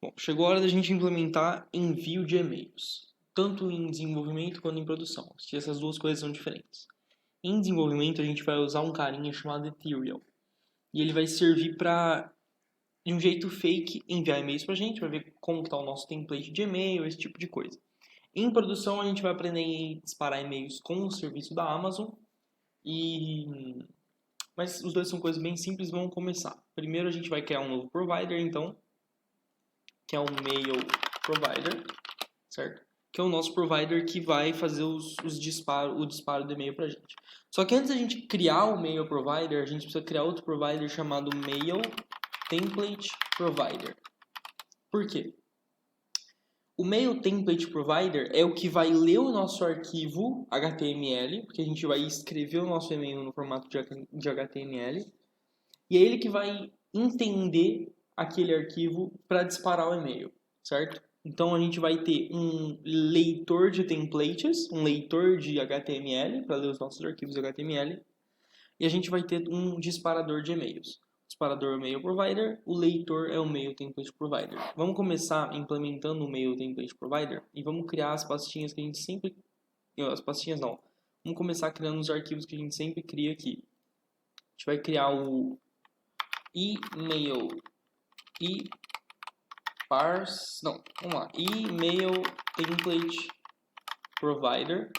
Bom, chegou a hora da gente implementar envio de e-mails, tanto em desenvolvimento quanto em produção. Essas duas coisas são diferentes. Em desenvolvimento, a gente vai usar um carinha chamado Ethereum. E ele vai servir para, de um jeito fake, enviar e-mails para a gente, vai ver como está o nosso template de e-mail, esse tipo de coisa. Em produção, a gente vai aprender a disparar e-mails com o serviço da Amazon. Mas os dois são coisas bem simples, vamos começar. Primeiro, a gente vai criar um novo provider, então, que é um mail provider, certo? Que é o nosso provider que vai fazer o disparo do e-mail para a gente. Só que antes da gente criar o mail provider, a gente precisa criar outro provider chamado mail template provider. Por quê? O mail template provider é o que vai ler o nosso arquivo HTML, porque a gente vai escrever o nosso e-mail no formato de HTML, e é ele que vai entender aquele arquivo para disparar o e-mail, certo? Então a gente vai ter um leitor de templates, um leitor de HTML para ler os nossos arquivos HTML, e a gente vai ter um disparador de e-mails. O disparador é o mail provider, o leitor é o mail template provider. Vamos começar implementando o mail template provider e vamos criar as pastinhas que a gente sempre... As pastinhas não. Vamos começar criando os arquivos que a gente sempre cria aqui. A gente vai criar o email e parse, não, vamos lá, email template provider.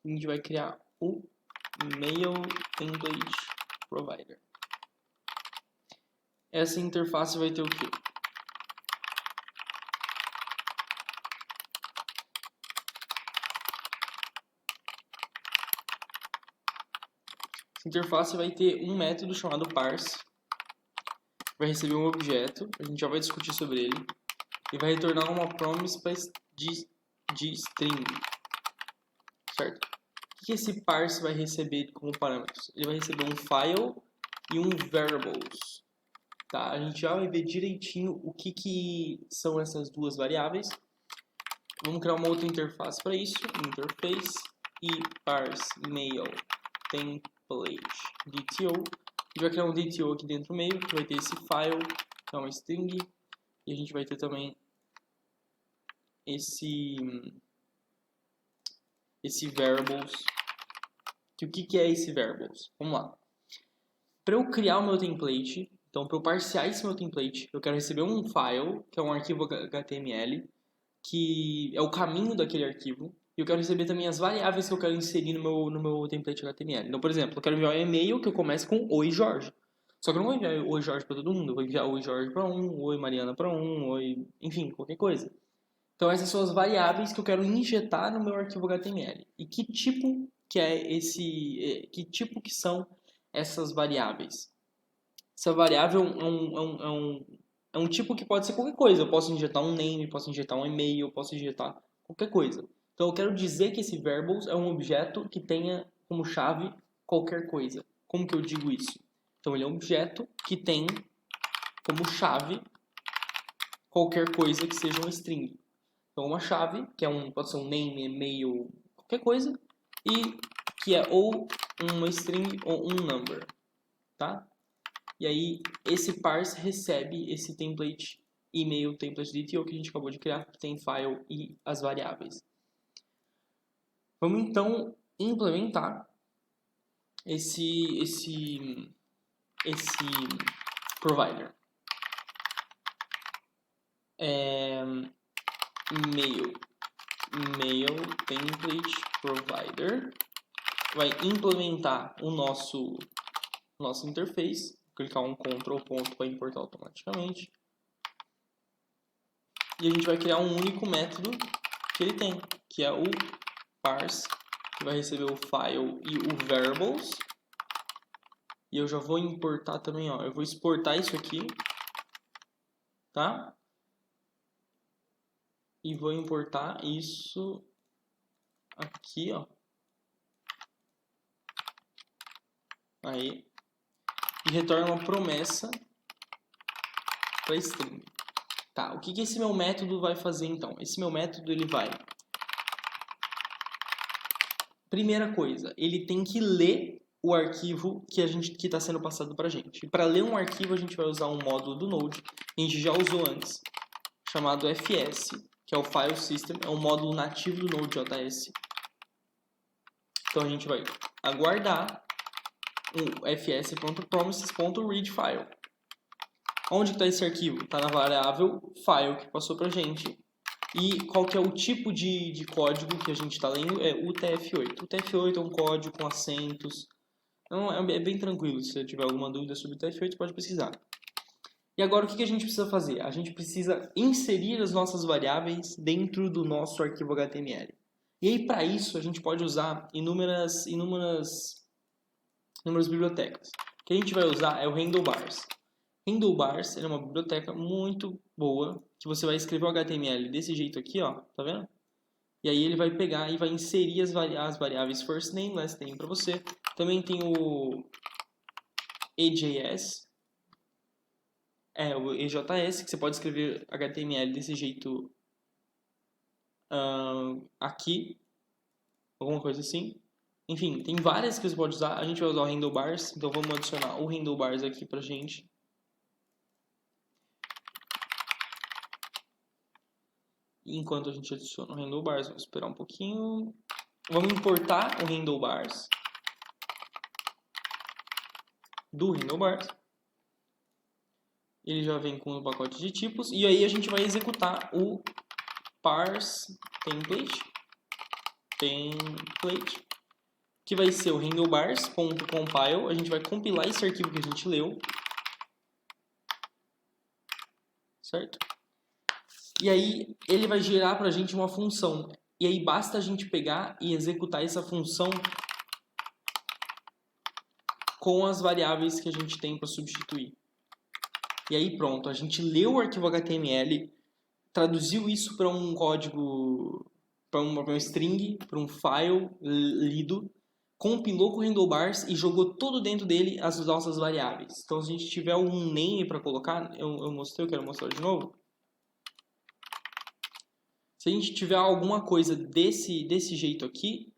A gente vai criar o mail template provider. Essa interface vai ter o quê? Essa interface vai ter um método chamado parse, vai receber um objeto, a gente já vai discutir sobre ele, e vai retornar uma promise de string, certo? O que esse parse vai receber como parâmetros? Ele vai receber um file e um variables. Tá? A gente já vai ver direitinho o que são essas duas variáveis. Vamos criar uma outra interface para isso, interface e parse mail template DTO. A gente vai criar um DTO aqui dentro do meio, que vai ter esse file, que é uma string, e a gente vai ter também esse variables. O que é esse variables? Vamos lá. Para eu criar o meu template, então para eu parsear esse meu template, eu quero receber um file, que é um arquivo HTML, que é o caminho daquele arquivo, e eu quero receber também as variáveis que eu quero inserir no meu template HTML. Então, por exemplo, eu quero enviar um e-mail que eu comece com Oi Jorge. Só que eu não vou enviar Oi Jorge para todo mundo, eu vou enviar Oi Jorge para um, Oi Mariana para um, Oi... enfim, qualquer coisa. Então essas são as variáveis que eu quero injetar no meu arquivo HTML. E que tipo que é que tipo que são essas variáveis? Essa variável é um tipo que pode ser qualquer coisa. Eu posso injetar um name, posso injetar um e-mail, posso injetar qualquer coisa. Então eu quero dizer que esse variables é um objeto que tenha como chave qualquer coisa. Como que eu digo isso? Então ele é um objeto que tem como chave qualquer coisa que seja um string. Então uma chave, que pode ser um name, e-mail, qualquer coisa, e que é ou uma string ou um number, tá? E aí esse parse recebe esse template email template DTO que a gente acabou de criar, que tem file e as variáveis. Vamos então implementar esse provider. Mail template provider vai implementar o nosso interface. Clicar um Ctrl ponto para importar automaticamente. E a gente vai criar um único método que ele tem, que é o parse, que vai receber o file e o variables. E eu já vou importar também, ó. Eu vou exportar isso aqui, tá? E vou importar isso aqui, ó. Aí. E retorna uma promessa para string. Tá, o que esse meu método vai fazer então? Esse meu método ele vai... Primeira coisa, ele tem que ler o arquivo que está sendo passado para a gente. E para ler um arquivo a gente vai usar um módulo do Node a gente já usou antes, chamado FS, que é o File System, é um módulo nativo do Node.js. Então a gente vai aguardar o fs.promises.readFile. Onde está esse arquivo? Está na variável file que passou para a gente. E qual que é o tipo de código que a gente está lendo? É o UTF-8. O UTF-8 é um código com acentos. Então é bem tranquilo. Se você tiver alguma dúvida sobre o UTF-8, pode pesquisar. E agora o que a gente precisa fazer? A gente precisa inserir as nossas variáveis dentro do nosso arquivo HTML. E aí para isso a gente pode usar inúmeras bibliotecas. O que a gente vai usar é o Handlebars. Handlebars é uma biblioteca muito boa, que você vai escrever o HTML desse jeito aqui, ó, tá vendo? E aí ele vai pegar e vai inserir as variáveis first name, last name para você. Também tem o EJS, o EJS, que você pode escrever HTML desse jeito aqui, alguma coisa assim. Enfim, tem várias que você pode usar. A gente vai usar o Handlebars, então vamos adicionar o Handlebars aqui pra gente. Enquanto a gente adiciona o Handlebars, vamos esperar um pouquinho. Vamos importar o Handlebars do Handlebars. Ele já vem com o pacote de tipos. E aí a gente vai executar o parse template, que vai ser o handlebars.compile. A gente vai compilar esse arquivo que a gente leu. Certo? E aí ele vai gerar para a gente uma função. E aí basta a gente pegar e executar essa função com as variáveis que a gente tem para substituir. E aí pronto, a gente leu o arquivo HTML, traduziu isso para um código, para um string, para um file lido, compilou com o Handlebars e jogou tudo dentro dele as nossas variáveis. Então se a gente tiver um name para colocar, eu mostrei, eu quero mostrar de novo. Se a gente tiver alguma coisa desse jeito aqui,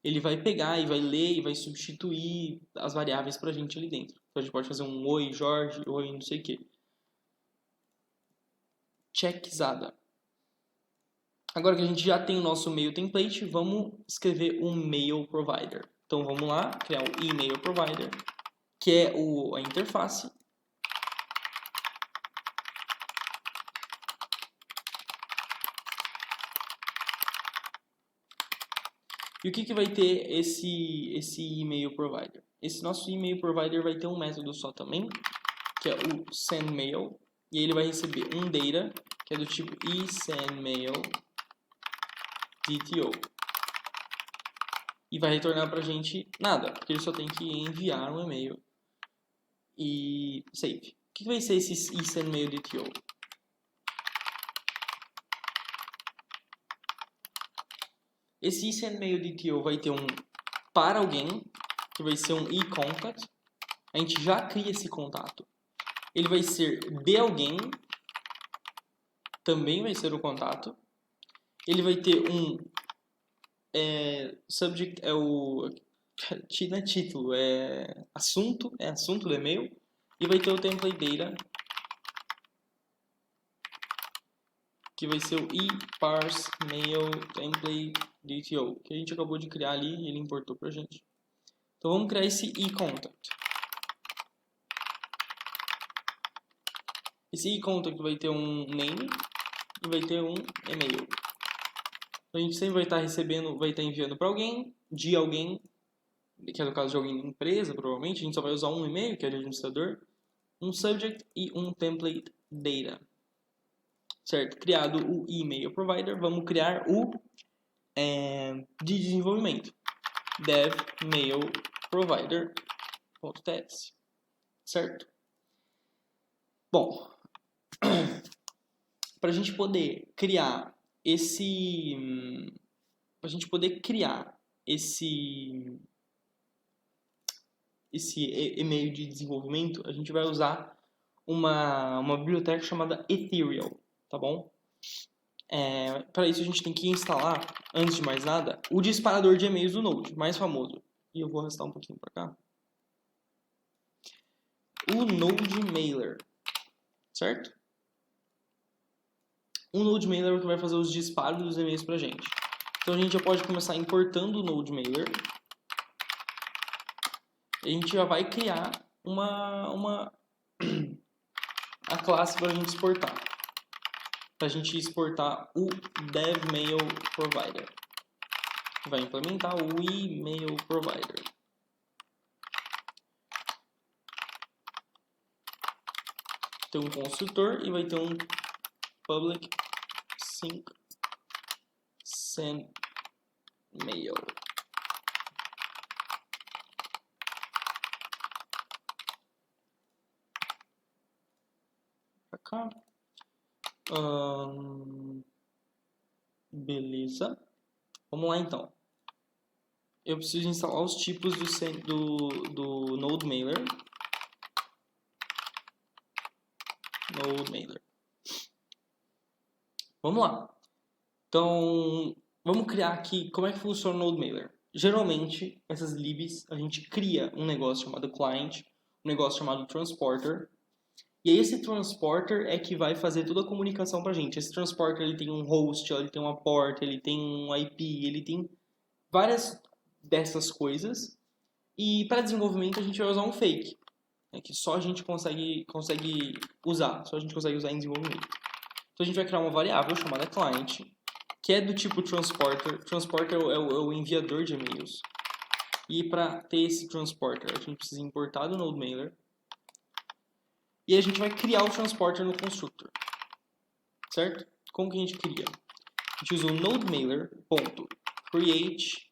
ele vai pegar e vai ler e vai substituir as variáveis pra gente ali dentro. Então a gente pode fazer um oi Jorge, oi não sei o que. Checkzada. Agora que a gente já tem o nosso mail template, vamos escrever um mail provider. Então vamos lá, criar o email provider, que é a interface. E o que vai ter esse e-mail provider? Esse nosso e-mail provider vai ter um método só também, que é o sendMail, e ele vai receber um data, que é do tipo eSendMailDTO. E vai retornar pra gente nada, porque ele só tem que enviar um e-mail e save. O que vai ser esse eSendMailDTO? Esse eSendMailDTO vai ter um para alguém, que vai ser um eContact. A gente já cria esse contato. Ele vai ser de alguém, também vai ser o contato. Ele vai ter um subject, não é título, é assunto do e-mail. E vai ter o template data, que vai ser o eParseMailTemplateDTO, que a gente acabou de criar ali e ele importou pra gente. Então vamos criar esse eContact. Esse eContact vai ter um name e vai ter um e-mail. Então a gente sempre vai estar recebendo, vai estar enviando para alguém, de alguém, que é no caso de alguém da empresa, provavelmente. A gente só vai usar um e-mail, que é de administrador, um subject e um template data. Certo? Criado o email provider, vamos criar o de desenvolvimento. Dev mail provider.ts. Certo? Bom, para a gente poder criar esse e-mail de desenvolvimento, a gente vai usar uma biblioteca chamada Ethereal, tá bom? Para isso a gente tem que instalar, antes de mais nada, o disparador de e-mails do Node, mais famoso. E eu vou arrastar um pouquinho para cá. O Node Mailer, certo? um Node Mailer que vai fazer os disparos dos e-mails pra gente. Então a gente já pode começar importando o Node Mailer. A gente já vai criar a classe para a gente exportar. Para a gente exportar o DevMailProvider. Vai implementar o email provider. Tem um construtor e vai ter um public sync send mail. Pra cá. Beleza. Vamos lá então. Eu preciso instalar os tipos do Node Mailer. Node Mailer. Vamos lá. Então, vamos criar aqui como é que funciona o Node Mailer. Geralmente, essas libs, a gente cria um negócio chamado client, um negócio chamado transporter. E aí esse transporter é que vai fazer toda a comunicação pra gente. Esse transporter ele tem um host, ele tem uma porta, ele tem um IP, ele tem várias dessas coisas. E para desenvolvimento a gente vai usar um fake, né, que só a gente consegue usar, só a gente consegue usar em desenvolvimento. Então a gente vai criar uma variável chamada client, que é do tipo transporter. Transporter é o enviador de e-mails. E para ter esse transporter, a gente precisa importar do Node Mailer. E a gente vai criar o transporter no constructor. Certo? Como que a gente cria? A gente usa o nodemailer.create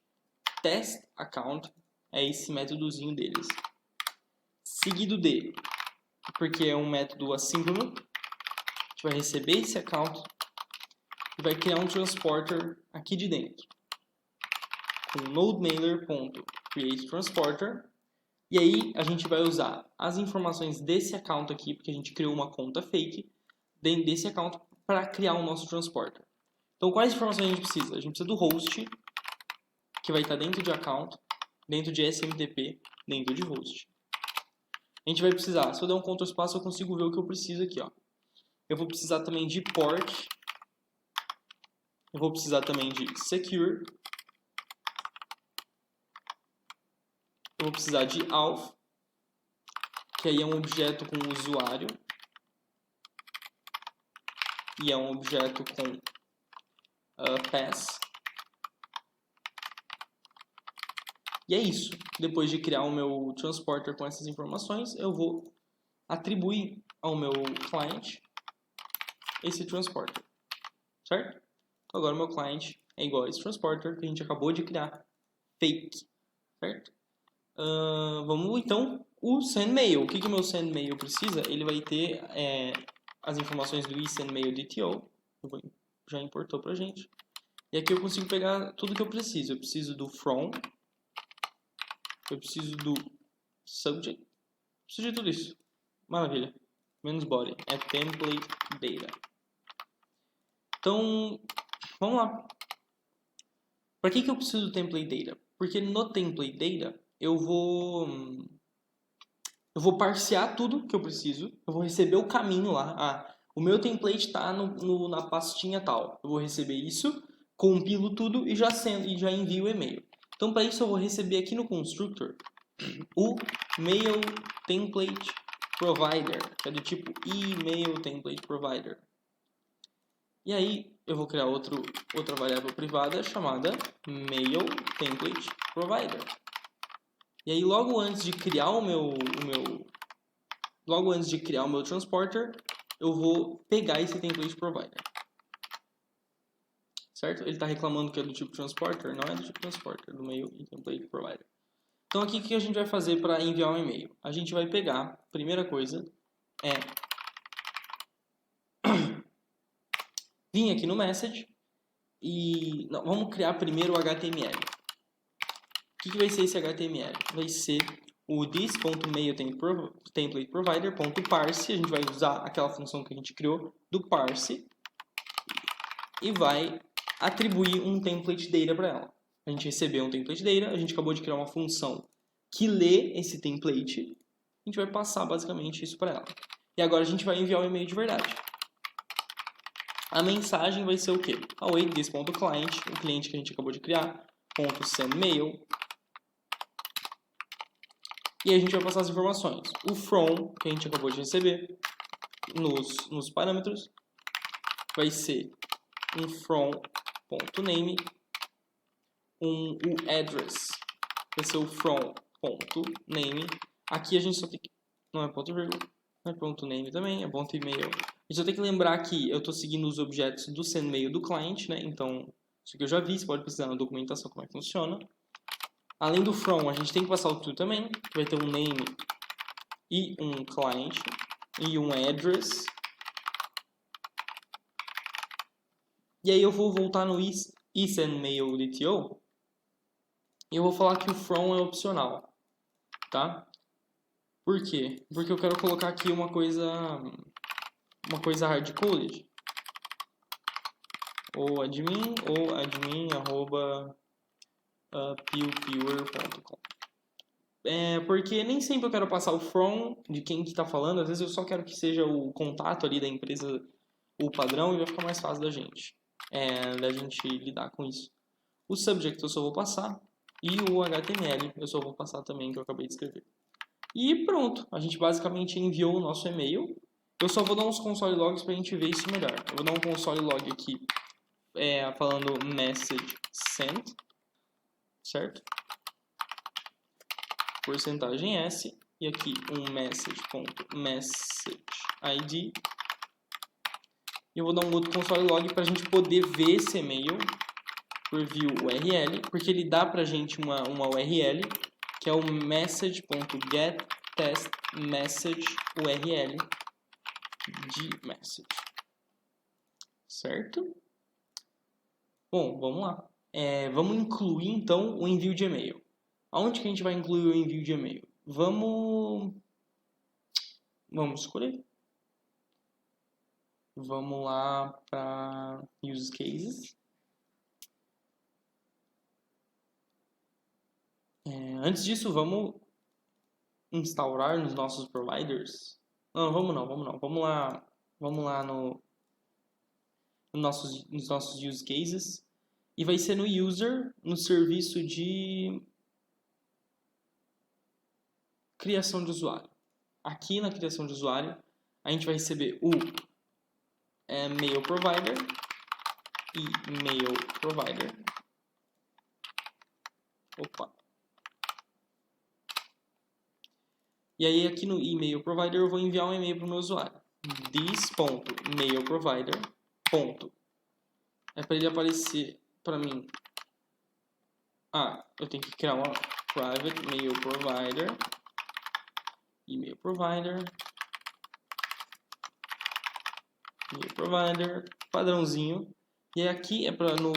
test account, é esse métodozinho deles. Seguido de, porque é um método assíncrono, a gente vai receber esse account e vai criar um transporter aqui de dentro. Com nodemailer.createTransporter. E aí a gente vai usar as informações desse account aqui, porque a gente criou uma conta fake, dentro desse account para criar o nosso transporter. Então quais informações a gente precisa? A gente precisa do host, que vai estar dentro de account, dentro de SMTP, dentro de host. A gente vai precisar, se eu der um Ctrl espaço, eu consigo ver o que eu preciso aqui, ó. Eu vou precisar também de port, eu vou precisar também de secure, eu vou precisar de auth, que aí é um objeto com usuário, e é um objeto com pass. E é isso. Depois de criar o meu transporter com essas informações, eu vou atribuir ao meu client esse transporter, certo? Então agora o meu client é igual a esse transporter que a gente acabou de criar, fake, certo? Vamos então o sendmail. O que o meu sendmail precisa? Ele vai ter as informações do eSendMailDTO, já importou pra gente. E aqui eu consigo pegar tudo que eu preciso. Eu preciso do from, eu preciso do subject, preciso de tudo isso. Maravilha. Menos body. É template data. Então, vamos lá. Para que eu preciso do template data? Porque no template data eu vou parsear tudo que eu preciso. Eu vou receber o caminho lá. O meu template está na pastinha tal. Eu vou receber isso, compilo tudo e já envio o e-mail. Então, para isso eu vou receber aqui no constructor o mail template provider, que é do tipo email template provider. E aí eu vou criar outra variável privada chamada mail template provider. E aí logo antes de criar o meu transporter, eu vou pegar esse template provider. Certo? Ele está reclamando que é do tipo transporter, não é do tipo transporter, do mail template provider. Então aqui o que a gente vai fazer para enviar um e-mail? A gente vai pegar, primeira coisa, vir aqui no message e vamos criar primeiro o HTML. O que vai ser esse HTML? Vai ser o this.mailTemplateProvider.parse. A gente vai usar aquela função que a gente criou do parse e vai atribuir um template data para ela. A gente recebeu um template data, a gente acabou de criar uma função que lê esse template, a gente vai passar basicamente isso para ela. E agora a gente vai enviar o e-mail de verdade. A mensagem vai ser o quê? Await this.client, o cliente que a gente acabou de criar, .sendMail. E a gente vai passar as informações. O from, que a gente acabou de receber, nos parâmetros, vai ser um from.name, o address vai ser o from.name. Aqui a gente só tem que... Não é ponto vírgula, não é ponto name também, é ponto e-mail. A gente só tem que lembrar que eu estou seguindo os objetos do sendMail do cliente, né? Então, isso aqui eu já vi, você pode precisar na documentação como é que funciona. Além do from, a gente tem que passar o to também, que vai ter um name e um client e um address. E aí eu vou voltar no sendMail.dto e eu vou falar que o from é opcional, tá? Por quê? Porque eu quero colocar aqui uma coisa hard-coded. Ou admin arroba pewpewer.com. Porque nem sempre eu quero passar o from de quem que está falando, às vezes eu só quero que seja o contato ali da empresa, o padrão, e vai ficar mais fácil da gente lidar com isso. O subject eu só vou passar, e o HTML eu só vou passar também, que eu acabei de escrever. E pronto, a gente basicamente enviou o nosso e-mail. Eu só vou dar uns console logs para a gente ver isso melhor. Eu vou dar um console log aqui falando message sent, certo? Porcentagem S, e aqui um message.messageID. E eu vou dar um outro console log para a gente poder ver esse e-mail por view URL, porque ele dá para a gente uma URL, que é o message.getTestMessageURL de message. Certo? Bom, vamos lá. Vamos incluir então o envio de e-mail. Aonde que a gente vai incluir o envio de e-mail? Vamos escolher. Vamos lá para use cases. Antes disso, vamos instaurar nos nossos providers. Não, vamos não. Vamos lá nos nossos use cases. E vai ser no user, no serviço de criação de usuário. Aqui na criação de usuário, a gente vai receber o mail provider e mail provider. Opa. E aí aqui no email provider eu vou enviar um e-mail para o meu usuário. This.mailprovider. É para ele aparecer para mim. Eu tenho que criar uma private mail provider. Email provider. Mail provider. Padrãozinho. E aqui é para no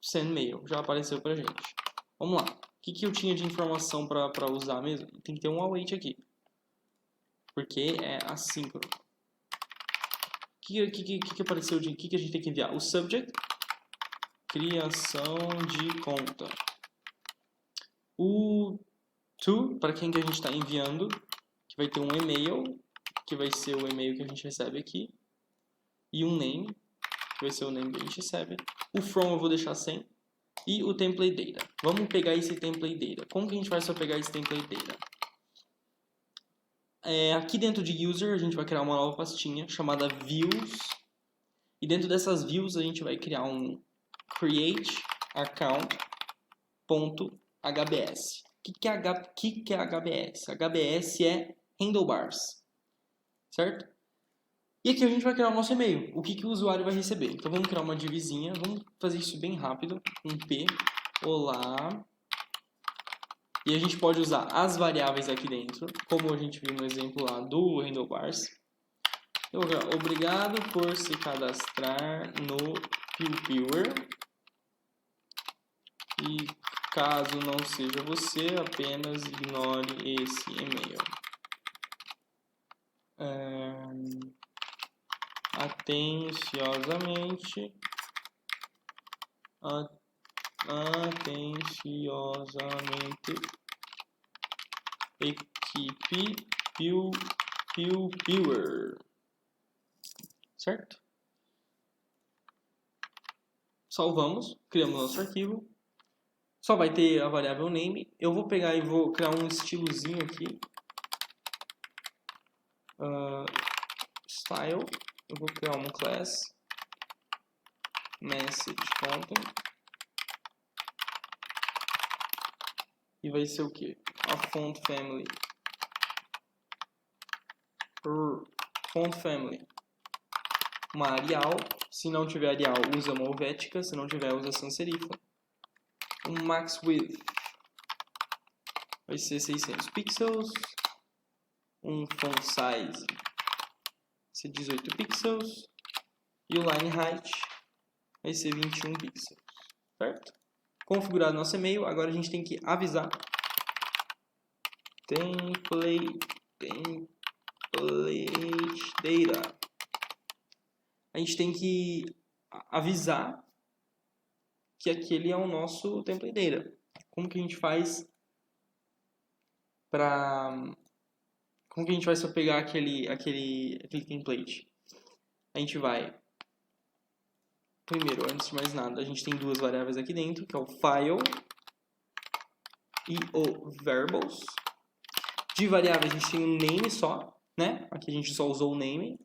sendMail. Já apareceu para gente. Vamos lá. O que eu tinha de informação para usar mesmo? Tem que ter um await aqui. Porque é assíncrono. O que apareceu de... O que a gente tem que enviar? O subject. Criação de conta. O to, para quem que a gente está enviando, que vai ter um e-mail, que vai ser o e-mail que a gente recebe aqui. E um name, que vai ser o name que a gente recebe. O from eu vou deixar sem. E o template data. Vamos pegar esse template data. Como que a gente vai só pegar esse template data? Aqui dentro de user a gente vai criar uma nova pastinha chamada views. E dentro dessas views a gente vai criar um create account.hbs. O que é HBS? HBS é handlebars, certo? E aqui a gente vai criar o nosso e-mail. O que o usuário vai receber? Então vamos criar uma divzinha. Vamos fazer isso bem rápido. Um P. Olá. E a gente pode usar as variáveis aqui dentro, como a gente viu no exemplo lá do handlebars. Eu vou colocar, obrigado por se cadastrar no PewPewer. E caso não seja você, apenas ignore esse e-mail. Atenciosamente, equipe PewPewer, certo? salvamos, criamos nosso arquivo. Só vai ter a variável name. Eu vou pegar e vou criar um estilozinho aqui. Style. Eu vou criar uma class. Message content. E vai ser o que? A font family. Font family. Uma Arial. Se não tiver Arial, usa uma Helvetica. Se não tiver, usa sans serifa. Um max width vai ser 600 pixels. Um font size vai ser 18 pixels. E o line height vai ser 21 pixels. Certo? Configurado nosso e-mail, agora a gente tem que avisar. Template data. A gente tem que avisar que aquele é o nosso template data. Como que a gente faz para pegar aquele template? A gente vai primeiro, antes de mais nada, a gente tem duas variáveis aqui dentro, que é o file e o variables. De variável a gente tem um name só, né? Aqui a gente só usou o name.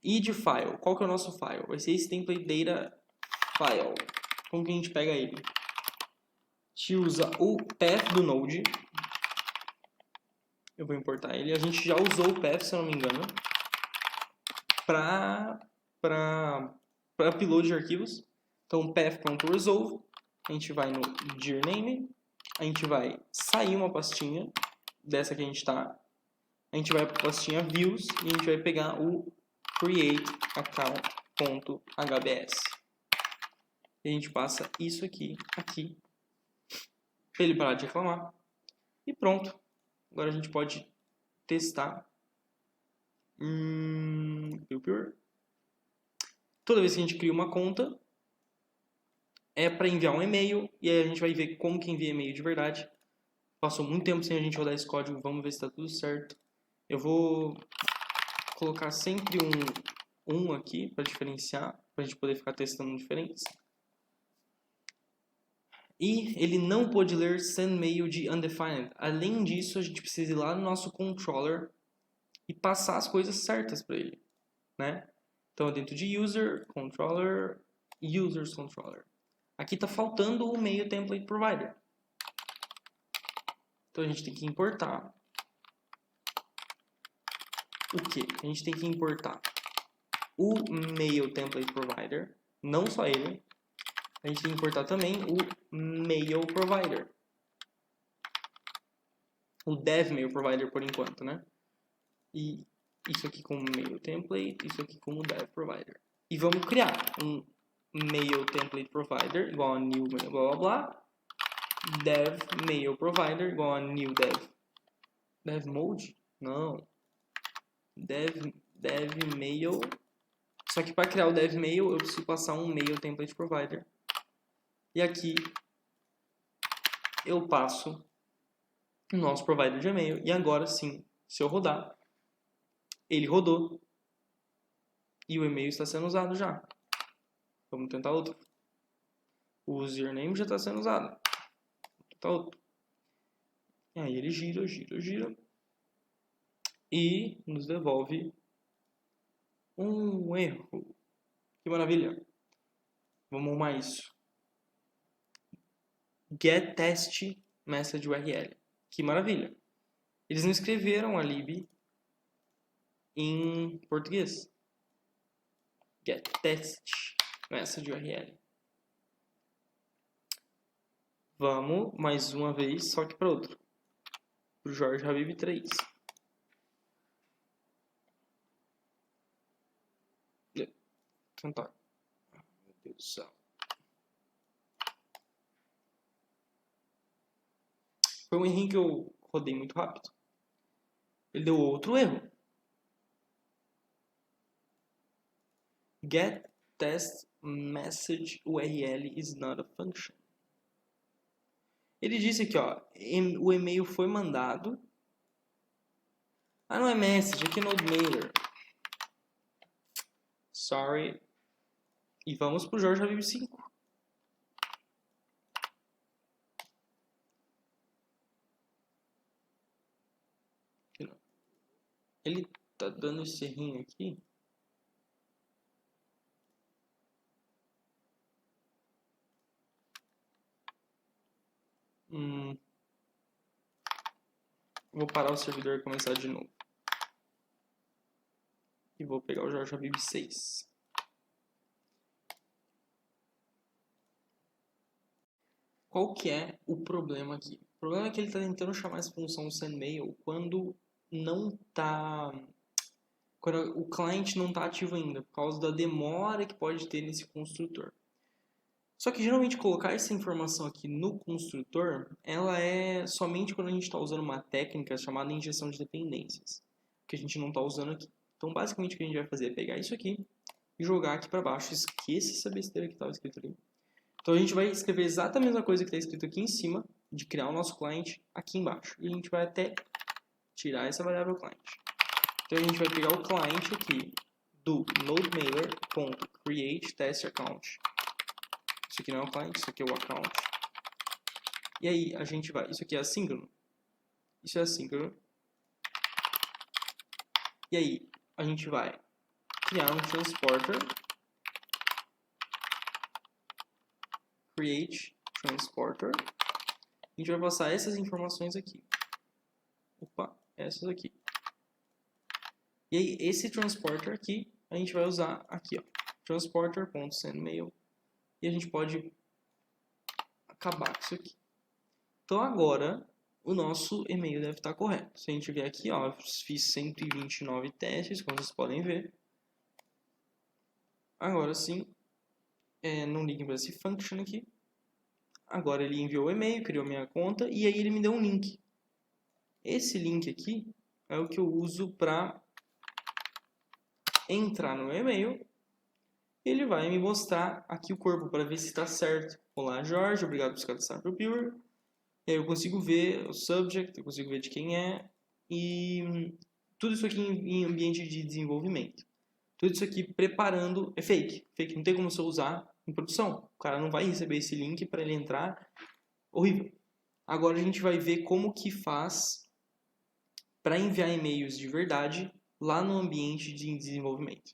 E de file, qual que é o nosso file? Vai ser esse template data file. Como que a gente pega ele? A gente usa o path do Node. Eu vou importar ele. A gente já usou o path, se eu não me engano, para upload de arquivos. Então, path.resolve. A gente vai no dir name. A gente vai sair uma pastinha dessa que a gente está. A gente vai para a pastinha views e a gente vai pegar o create account.hbs. E a gente passa isso aqui, para ele parar de reclamar. E pronto. Agora a gente pode testar. Toda vez que a gente cria uma conta, é para enviar um e-mail. E aí a gente vai ver como que envia e-mail de verdade. Passou muito tempo sem a gente rodar esse código. Vamos ver se está tudo certo. Eu vou colocar sempre um aqui para diferenciar, para a gente poder ficar testando diferentes. E ele não pode ler send mail de undefined. Além disso, a gente precisa ir lá no nosso controller e passar as coisas certas para ele, né? Então, dentro de user, controller, users controller. Aqui está faltando o mail template provider. Então, a gente tem que importar. O que? A gente tem que importar o mail template provider, não só ele. A gente tem que importar também o mail provider. O dev mail provider por enquanto, né? E isso aqui como mail template, isso aqui como dev provider. E vamos criar um mail template provider igual a new mail blá blá blá. Dev mail provider igual a new dev. Dev mode? Não. Dev mail. Só que para criar o dev mail eu preciso passar um mail template provider. E aqui eu passo o nosso provider de e-mail. E agora sim, se eu rodar, ele rodou. E o e-mail está sendo usado já. Vamos tentar outro. O username já está sendo usado. Vamos tentar outro. E aí ele gira. E nos devolve um erro. Que maravilha. Vamos arrumar isso. Get test message URL. Que maravilha. Eles não escreveram a lib em português. Get test message URL. Vamos mais uma vez, só que para outro. Para o Jorge Habib 3. Tentar. Meu Deus do céu. Foi um erro que eu rodei muito rápido. Ele deu outro erro. Get test message URL is not a function. Ele disse aqui, ó, o e-mail foi mandado. Ah, não é message, aqui é node mailer. Sorry. E vamos para o Jorge Habib 5. Ele tá dando esse errinho aqui. Vou parar o servidor e começar de novo. E vou pegar o Jorge Habib 6. Qual que é o problema aqui? O problema é que ele está tentando chamar essa função sendMail quando não tá... quando o cliente não está ativo ainda, por causa da demora que pode ter nesse construtor. Só que geralmente colocar essa informação aqui no construtor, ela é somente quando a gente está usando uma técnica chamada injeção de dependências, que a gente não está usando aqui. Então basicamente o que a gente vai fazer é pegar isso aqui e jogar aqui para baixo. Esqueça essa besteira que estava escrito ali. Então a gente vai escrever exatamente a mesma coisa que está escrito aqui em cima, de criar o nosso cliente aqui embaixo. E a gente vai até tirar essa variável client. Então a gente vai pegar o cliente aqui do nodemailer.createTestAccount. Isso aqui não é o client, isso aqui é o account. E aí a gente vai, isso aqui é assíncrono. Isso é assíncrono. E aí a gente vai criar um transporter. Create transporter. A gente vai passar essas informações aqui. Opa, essas aqui. E aí esse transporter aqui, a gente vai usar aqui, ó. Transporter.sendMail. E a gente pode acabar com isso aqui. Então agora o nosso e-mail deve estar correto. Se a gente vier aqui, ó, eu fiz 129 testes, como vocês podem ver. Agora sim, não liguem para esse function aqui. Agora ele enviou o e-mail, criou minha conta e aí ele me deu um link. Esse link aqui é o que eu uso para entrar no e-mail. Ele vai me mostrar aqui o corpo para ver se está certo. Olá, Jorge, obrigado por se cadastrar para o Pure. E aí eu consigo ver o subject, eu consigo ver de quem é. E tudo isso aqui em ambiente de desenvolvimento. Tudo isso aqui preparando é fake. Fake não tem como você usar em produção. O cara não vai receber esse link para ele entrar. Horrível. Agora a gente vai ver como que faz para enviar e-mails de verdade lá no ambiente de desenvolvimento.